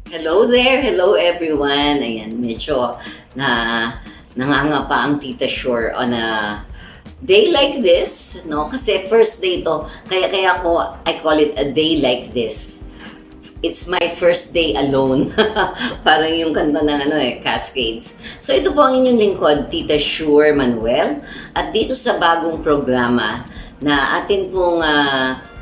Hello there, hello everyone. Ayan, medyo nangangapa ang Tita Shore on a day like this, no? Kasi first day to, kaya I call it a day like this. It's my first day alone. Parang yung kanta ng Cascades. So ito po ang inyong lingkod, Tita Shore Manuel. At dito sa bagong programa na atin pong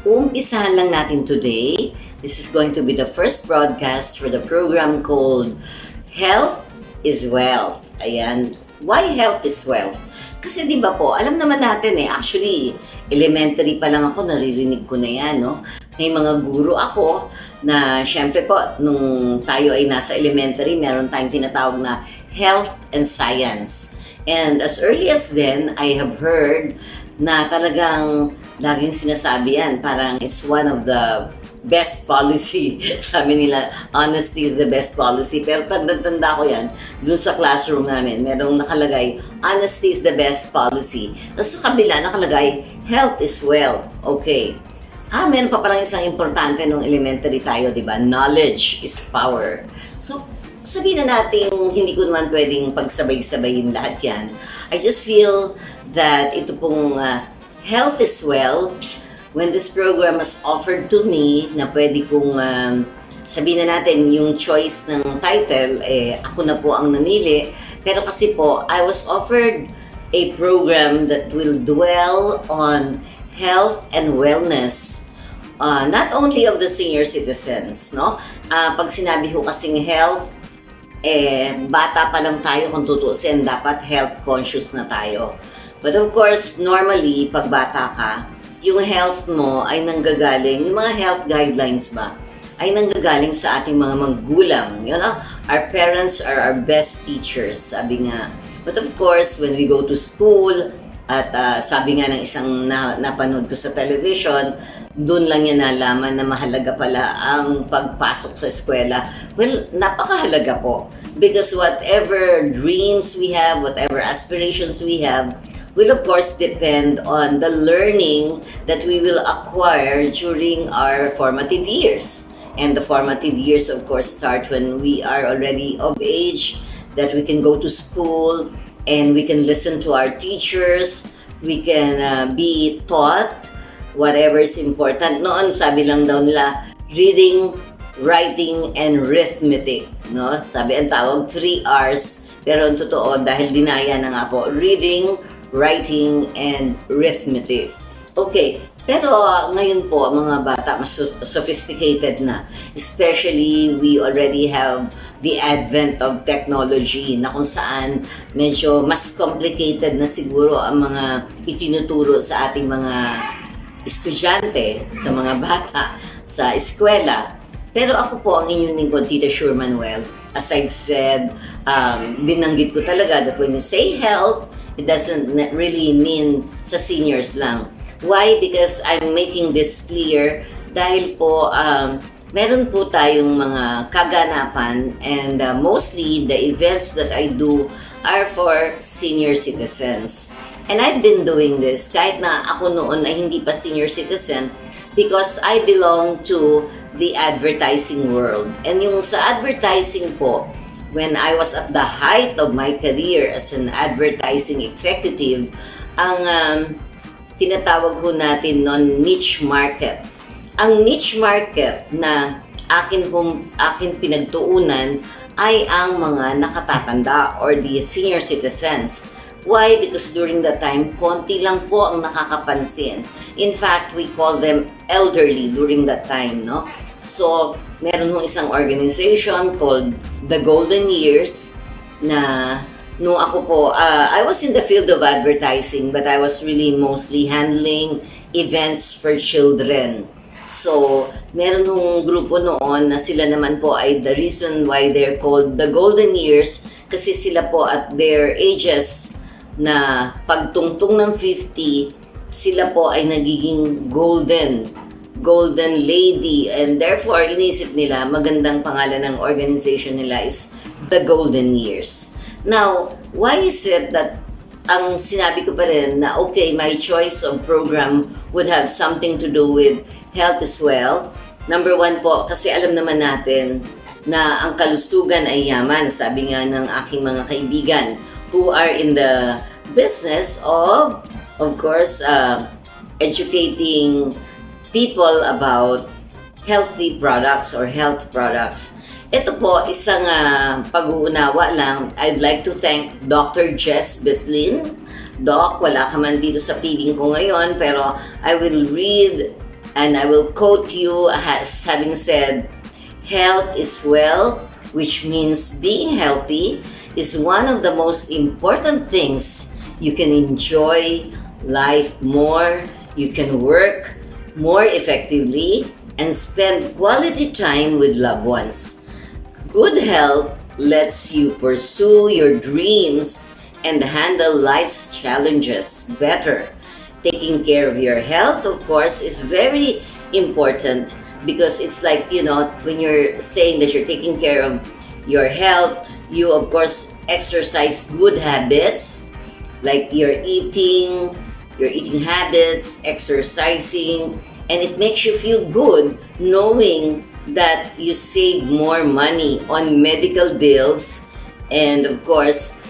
uumpisahan lang natin today. This is going to be the first broadcast for the program called Health is Wealth. Ayan. Why health is wealth? Kasi di ba po, alam naman natin actually, elementary pa lang ako, naririnig ko na yan, no? May mga guro ako na, syempre po, nung tayo ay nasa elementary, meron tayong tinatawag na health and science. And as early as then, I have heard na talagang laging sinasabi yan, parang it's one of the best policy. Sabi nila, honesty is the best policy. Pero tanda-tanda ko yan, dun sa classroom namin, merong nakalagay, honesty is the best policy. Tapos sa kabila, nakalagay, health is wealth. Okay. Meron pa palang isang importante nung elementary tayo, di ba? Knowledge is power. So, sabihin na natin, hindi ko naman pwedeng pagsabay-sabayin lahat yan. I just feel that ito pong health is wealth, when this program was offered to me, na pwede kong sabihin na natin yung choice ng title, ako na po ang namili. Pero kasi po, I was offered a program that will dwell on health and wellness. Not only of the senior citizens, no? Pag sinabi ko kasing health, bata pa lang tayo kung tutusin, dapat health conscious na tayo. But of course, normally, pag bata ka, yung health mo ay nanggagaling, yung mga health guidelines ba, ay nanggagaling sa ating mga magulang. You know, our parents are our best teachers, sabi nga. But of course, when we go to school, at sabi nga ng isang napanood ko sa television, doon lang niya nalaman na mahalaga pala ang pagpasok sa eskwela. Well, napakahalaga po. Because whatever dreams we have, whatever aspirations we have, will of course depend on the learning that we will acquire during our formative years. And the formative years of course start when we are already of age, that we can go to school and we can listen to our teachers, we can be taught whatever is important. Noon sabi lang daw nila, reading, writing, and arithmetic. No? Sabi ang tawag, 3 R's. Pero ang totoo, dahil dinaya na nga po, reading, writing, and arithmetic. Okay, pero ngayon po, mga bata, mas sophisticated na. Especially, we already have the advent of technology na kung saan medyo mas complicated na siguro ang mga itinuturo sa ating mga estudyante, sa mga bata, sa eskwela. Pero ako po ang inyong lingkod, Tita Shore Manuel. As I've said, binanggit ko talaga that when you say health, it doesn't really mean sa seniors lang. Why? Because I'm making this clear dahil po meron po tayong mga kaganapan and mostly the events that I do are for senior citizens. And I've been doing this kahit na ako noon ay hindi pa senior citizen because I belong to the advertising world. And yung sa advertising po, when I was at the height of my career as an advertising executive, ang tinatawag ho natin noon niche market. Ang niche market na akin pinagtuunan ay ang mga nakatatanda or the senior citizens. Why? Because during that time, konti lang po ang nakakapansin. In fact, we call them elderly during that time, no? So, meron hong isang organization called The Golden Years na nung ako po, I was in the field of advertising but I was really mostly handling events for children. So, meron hong grupo noon na sila naman po ay the reason why they're called The Golden Years kasi sila po at their ages na pagtungtong ng 50, sila po ay nagiging golden lady, and therefore inisip nila magandang pangalan ng organization nila is The Golden Years. Now, why is it that ang sinabi ko pa rin na okay, my choice of program would have something to do with health as well? Number one po, kasi alam naman natin na ang kalusugan ay yaman. Sabi nga ng aking mga kaibigan who are in the business of course, educating people about healthy products or health products. Ito po, isang pag-uunawa lang. I'd like to thank Dr. Jess Beslin. Doc, wala ka man dito sa piling ko ngayon, pero I will read and I will quote you as having said, "Health is wealth," which means being healthy is one of the most important things. You can enjoy life more, you can work more effectively, and spend quality time with loved ones. Good health lets you pursue your dreams and handle life's challenges better. Taking care of your health, of course, is very important because it's like, when you're saying that you're taking care of your health, you, of course, exercise good habits like your eating habits, exercising, and it makes you feel good knowing that you save more money on medical bills. And of course,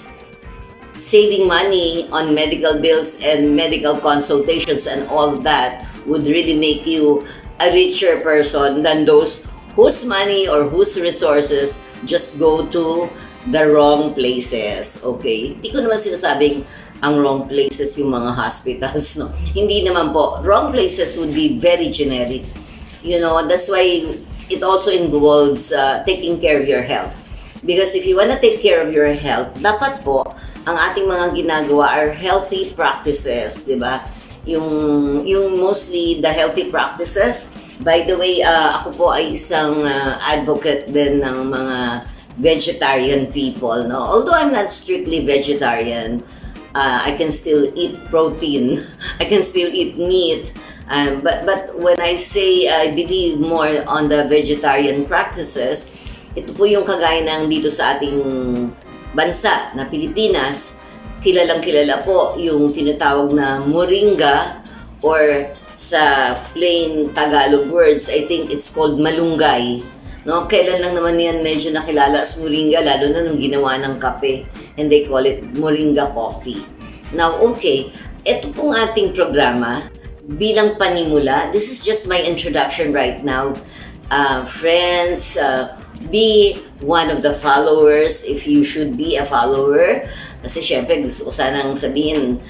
saving money on medical bills and medical consultations and all that would really make you a richer person than those whose money or whose resources just go to the wrong places. Okay? Hindi ko naman sinasabing ang wrong places yung mga hospitals, no? Hindi naman po. Wrong places would be very generic. That's why it also involves taking care of your health. Because if you wanna take care of your health, dapat po, ang ating mga ginagawa are healthy practices, di ba? Yung mostly the healthy practices. By the way, ako po ay isang advocate din ng mga vegetarian people, no? Although I'm not strictly vegetarian, I can still eat protein. I can still eat meat. But when I say I believe more on the vegetarian practices, ito po yung kagaya ng dito sa ating bansa na Pilipinas, kilalang-kilala po yung tinatawag na moringa, or sa plain Tagalog words, I think it's called malunggay. No, kailan lang naman yan medyo nakilala as moringa, lalo na nung ginawa ng kape, and they call it moringa coffee. Now, okay, ito pong ating programa, bilang panimula, this is just my introduction right now. Friends, be one of the followers if you should be a follower. Kasi syempre gusto ko sanang sabihin,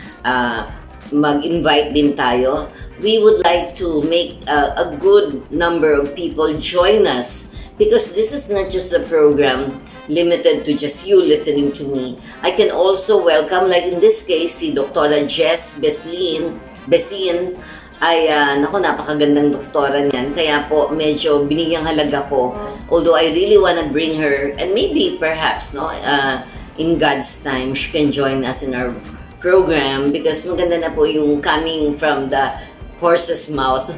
mag-invite din tayo. We would like to make a good number of people join us, because this is not just a program limited to just you listening to me. I can also welcome, like in this case, si Dr. Jess Besin ay, napakagandang doktora niyan. Kaya po, medyo binigyang halaga ko. Although I really wanna bring her, and maybe perhaps, in God's time, she can join us in our program, because maganda na po yung coming from the horse's mouth.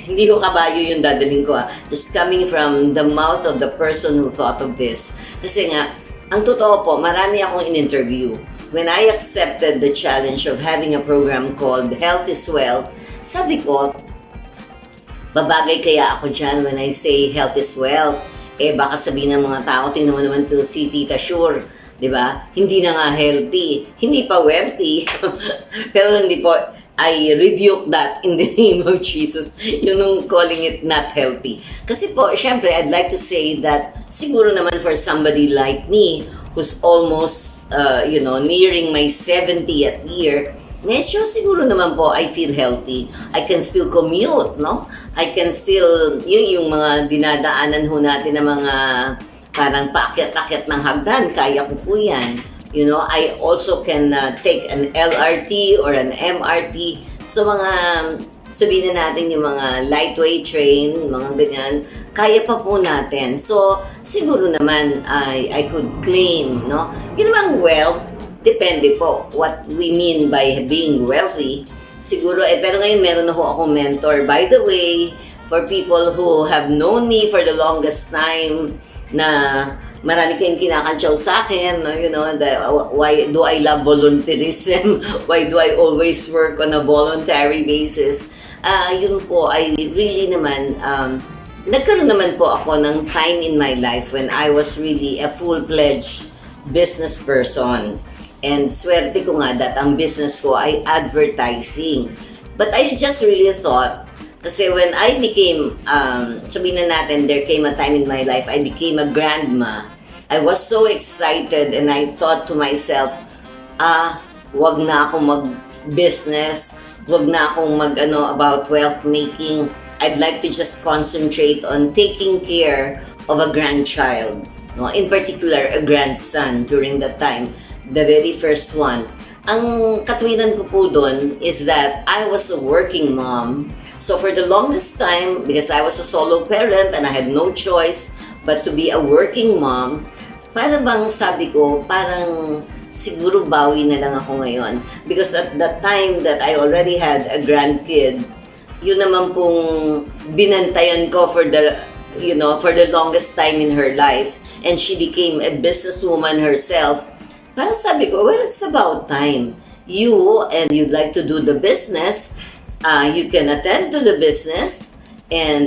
Hindi ko kabayo yung dadaling ko. Just coming from the mouth of the person who thought of this. Kasi nga, ang totoo po, marami akong in-interview. When I accepted the challenge of having a program called Health is Wealth, sabi ko, babagay kaya ako dyan when I say health is wealth. Baka sabihin ng mga tao, tingnan mo naman to si Tita Sure, di ba? Hindi na nga healthy, hindi pa wealthy. Pero hindi po, I rebuke that in the name of Jesus, yung calling it not healthy. Kasi po, syempre, I'd like to say that siguro naman for somebody like me, who's almost, nearing my 70th year, medyo siguro naman po, I feel healthy. I can still commute, no? I can still, yung mga dinadaanan ho natin na mga parang paakyat-akyat ng hagdan, kaya ko po yan. I also can take an LRT or an MRT. So mga, sabihin na natin yung mga lightweight train, mga ganyan, kaya pa po natin. So, siguro naman I could claim, no? Yung namang wealth, depende po what we mean by being wealthy. Siguro, pero ngayon meron na ho akong mentor. By the way, for people who have known me for the longest time, na marami kayong kinakantsaw sa akin, why do I love volunteerism? Why do I always work on a voluntary basis? Yun po, I really naman nagkaroon naman po ako ng time in my life when I was really a full-fledged business person. And swerte ko nga that ang business ko ay advertising. But I just really thought, kasi when I became, sabihin na natin, there came a time in my life, I became a grandma. I was so excited and I thought to myself, wag na akong mag-business, wag na akong about wealth making. I'd like to just concentrate on taking care of a grandchild. No? In particular, a grandson during that time, the very first one. Ang katwiran ko po doon is that I was a working mom. So for the longest time, because I was a solo parent and I had no choice but to be a working mom, parang bang sabi ko, parang siguro bawi na lang ako ngayon. Because at the time that I already had a grandkid, yun naman pong binantayan ko for the longest time in her life. And she became a businesswoman herself. Parang sabi ko, well, it's about time. You'd like to do the business, you can attend to the business, and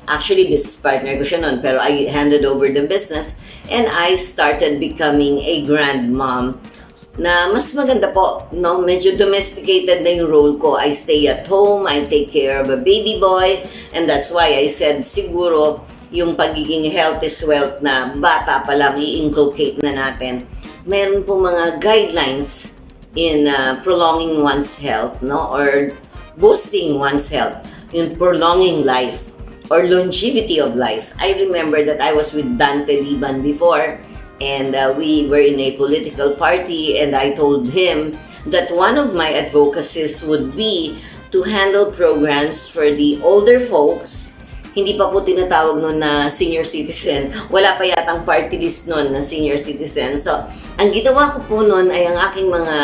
actually business partner ko siya noon, pero I handed over the business, and I started becoming a grandmom na mas maganda po, no? Medyo domesticated na yung role ko. I stay at home, I take care of a baby boy, and that's why I said siguro yung pagiging health is wealth na bata pa lang i-inculcate na natin. Meron po mga guidelines in prolonging one's health, no? Or boosting one's health, in prolonging life or longevity of life. I remember that I was with Dante Liban before, and we were in a political party, and I told him that one of my advocacies would be to handle programs for the older folks. Hindi pa po tinatawag noon na senior citizen. Wala pa yatang party list noon na senior citizen. So, ang ginawa ko po noon ay ang aking mga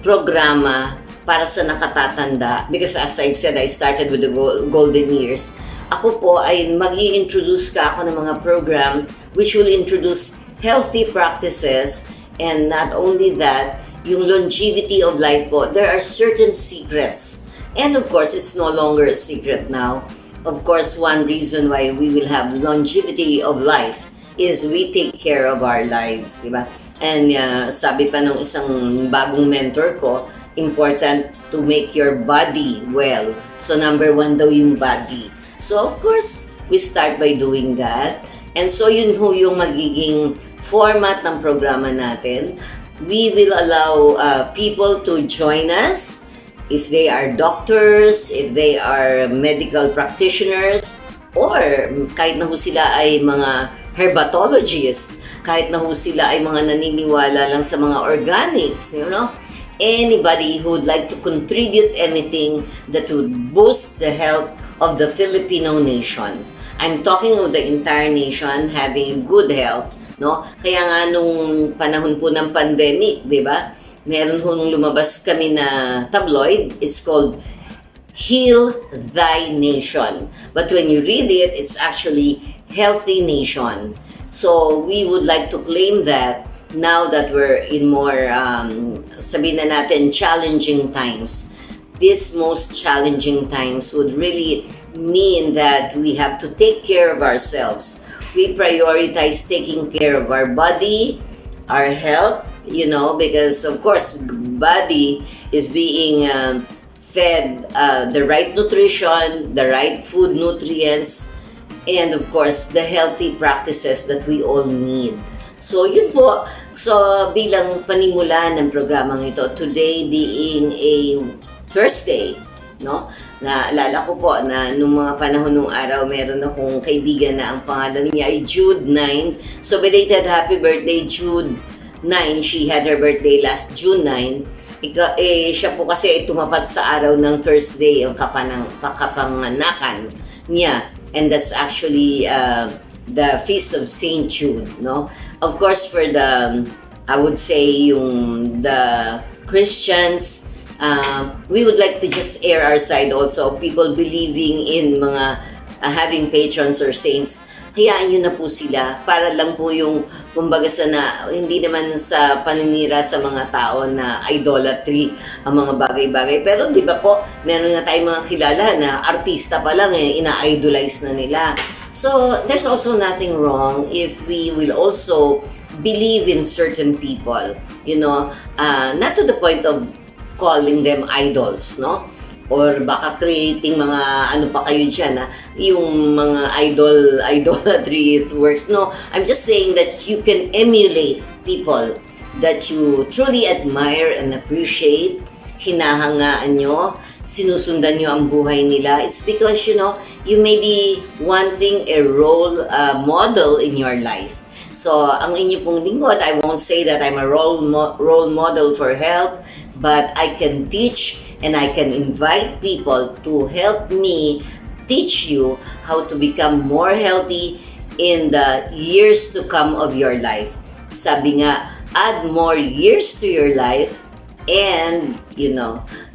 programa para sa nakatatanda. Because as I said, I started with the golden years. Ako po ay mag-i-introduce ka ako ng mga program which will introduce healthy practices, and not only that, yung longevity of life po. There are certain secrets. And of course, it's no longer a secret now. Of course, one reason why we will have longevity of life is we take care of our lives, di ba? And sabi pa nung isang bagong mentor ko, important to make your body well. So number 1 daw yung body. So of course, we start by doing that. And so yun ho yung magiging format ng programa natin. We will allow people to join us. If they are doctors, if they are medical practitioners, or kahit na ho sila ay mga herbatologists, kahit na ho sila ay mga naniniwala lang sa mga organics, anybody who would like to contribute anything that would boost the health of the Filipino nation. I'm talking of the entire nation having good health, no? Kaya nga nung panahon po ng pandemic, di ba? Meron hong lumabas kami na tabloid. It's called Heal Thy Nation. But when you read it, it's actually Healthy Nation. So we would like to claim that now that we're in more, sabihin na natin, challenging times. These most challenging times would really mean that we have to take care of ourselves. We prioritize taking care of our body, our health, because of course, body is being fed the right nutrition, the right food nutrients, and of course, the healthy practices that we all need. So, yun po. So, bilang panimula ng programang ito, today being a Thursday, no? Naalala ko po na nung mga panahon nung araw, meron akong kaibigan na ang pangalan niya ay Jude 9. So, belated happy birthday, Jude 9. She had her birthday last June 9. Siya po kasi tumapat sa araw ng Thursday, ang kapanganakan niya. And that's actually the Feast of Saint Jude, no? Of course, for the, I would say, the Christians, we would like to just air our side also, people believing in mga having patrons or saints. Hayaan nyo na po sila para lang po yung kumbaga hindi naman sa paninira sa mga tao na idolatry ang mga bagay-bagay. Pero di ba po, meron nga tayong mga kilala na artista pa lang ina-idolize na nila. So there's also nothing wrong if we will also believe in certain people, not to the point of calling them idols, no? Or baka creating mga ano pa kayo dyan, yung mga idolatry works. No, I'm just saying that you can emulate people that you truly admire and appreciate, hinahangaan nyo, sinusundan nyo ang buhay nila. It's because, you may be wanting a role model in your life. So, ang inyo pong lingkod, I won't say that I'm a role model for health, but I can teach and I can invite people to help me teach you how to become more healthy in the years to come of your life. Sabi nga, add more years to your life and,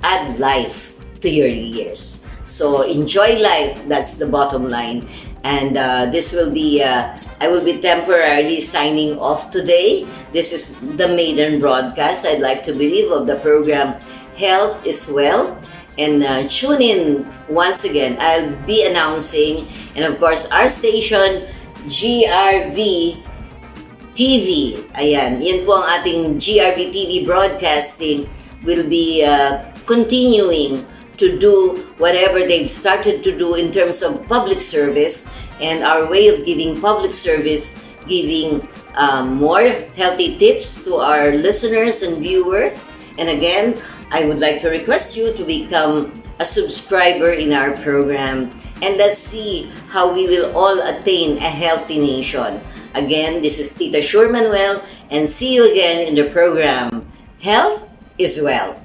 add life to your years. So enjoy life, that's the bottom line. And this will be, I will be temporarily signing off today. This is the maiden broadcast, I'd like to believe, of the program Health is Wealth. And tune in once again. I'll be announcing, and of course, our station, GRV TV. Ayan, yan po ang ating GRV TV broadcasting will be continuing to do whatever they've started to do in terms of public service, and our way of giving public service, giving more healthy tips to our listeners and viewers. And again, I would like to request you to become a subscriber in our program, and let's see how we will all attain a healthy nation. Again, this is Tita Sure Manuel, and see you again in the program Health is Wealth.